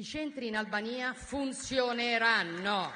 I centri in Albania funzioneranno.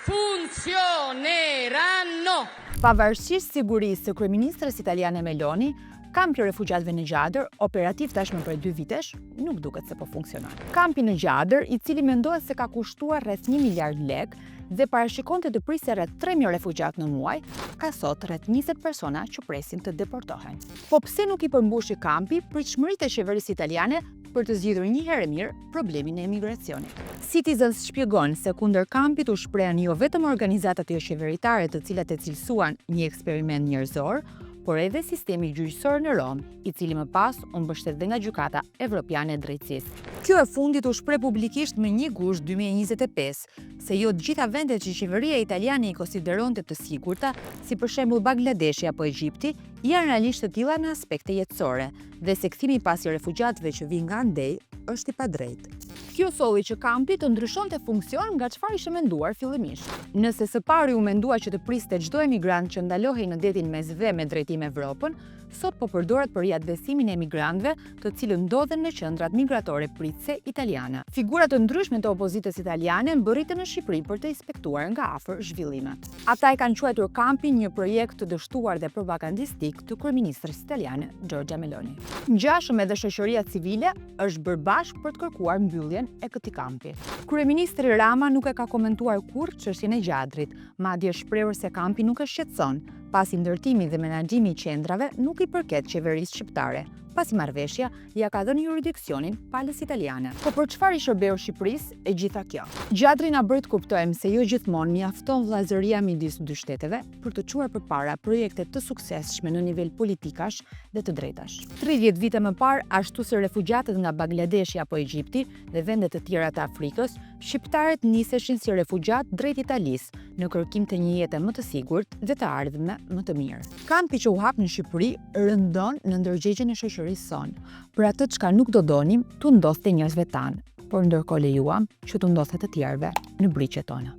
Funzioneranno! Pavarësisht sigurisë së kryeministres italiane Meloni, kampi i refugjatëve në Gjadër, operativ tashmë për 2 vitesh, nuk duket se po funksionon. Kampi në Gjadër, i cili mendohet se ka kushtuar rreth 1 miliard lek dhe parashikonte të prisë rreth 3.000 refugjatë në muaj, ka sot rreth 20 persona që presin të deportohen. Po pse nuk i përmbushi kampi pritshmëritë e qeverisë italiane për të zgjidhur një herë mirë problemin e emigracionit? Citizens shpjegon se kundër kampit u shprehen jo vetëm organizatat jo qeveritare të cilat e cilësuan një eksperiment njerëzor, por edhe sistemi gjyqësor në Rom, i cili më pas u mbështet dhe nga Gjykata Evropiane e Drejtësisë. Kjo e fundit u shpreh publikisht më 1 gusht 2025, se jo të gjitha vendet që qeveria italiane i konsideronte të sigurta, si për shembull Bangladeshi apo Egjipti, janë realisht të tilla në aspekte jetësore, dhe se kthimi pas i refugjatëve që vijnë nga andej është i padrejtë. Kjo solli që kampi të ndryshonte funksion nga çfarë ishte menduar fillimisht. Nëse së pari u mendua që të priste çdo emigrant që ndalohej në detin mesdhe me drejtim Evropën, sot po përdoret për riatvesimin e emigrantëve, të cilët ndodhen në qendrat migratore pritëse italiane. Figura të ndryshme të opozitës italiane mbërritën në Shqipëri për të inspektuar nga afër zhvillimet. Ata e kanë quajtur kampin një projekt të dështuar dhe propagandistik të kryeministres italiane Giorgia Meloni. Ngjashëm edhe shoqëria civile është bërë bashkë për të kërkuar mbylljen e këtij kampi. Kryeministri Rama nuk e ka komentuar kurrë çështjen e Gjadrit, madje shprehur se kampi nuk e shqetëson, pasi ndërtimi dhe menaxhimi i qendrave nuk i përket qeverisë shqiptare, pasi marrëveshja ja ka dhënë jurisdiksionin palës italiane. Po për çfarë i shërbeu Shqipërisë e gjitha kjo? Gjadri na bëri të kuptojmë se jo gjithmonë mjafton vllazëria midis dy shteteve për të çuar përpara projekte të suksesshme në nivel politikash dhe të drejtash. 30 vite më parë, ashtu si refugjatët nga Bangladeshi apo Egjipti dhe vende të tjera të Afrikës, shqiptarët niseshin si refugjat drejt Italisë në kërkim të një jete më të sigurt dhe të ardhme më të mirë. Kampi që u hap në Shqipëri rëndon në ndërgjegjen e shoqërisë sonë, për atë çka nuk do donim të ndodhte njerëzve tanë, por ndërkohë lejuam që të ndodhte të tjerëve në brigjet tona.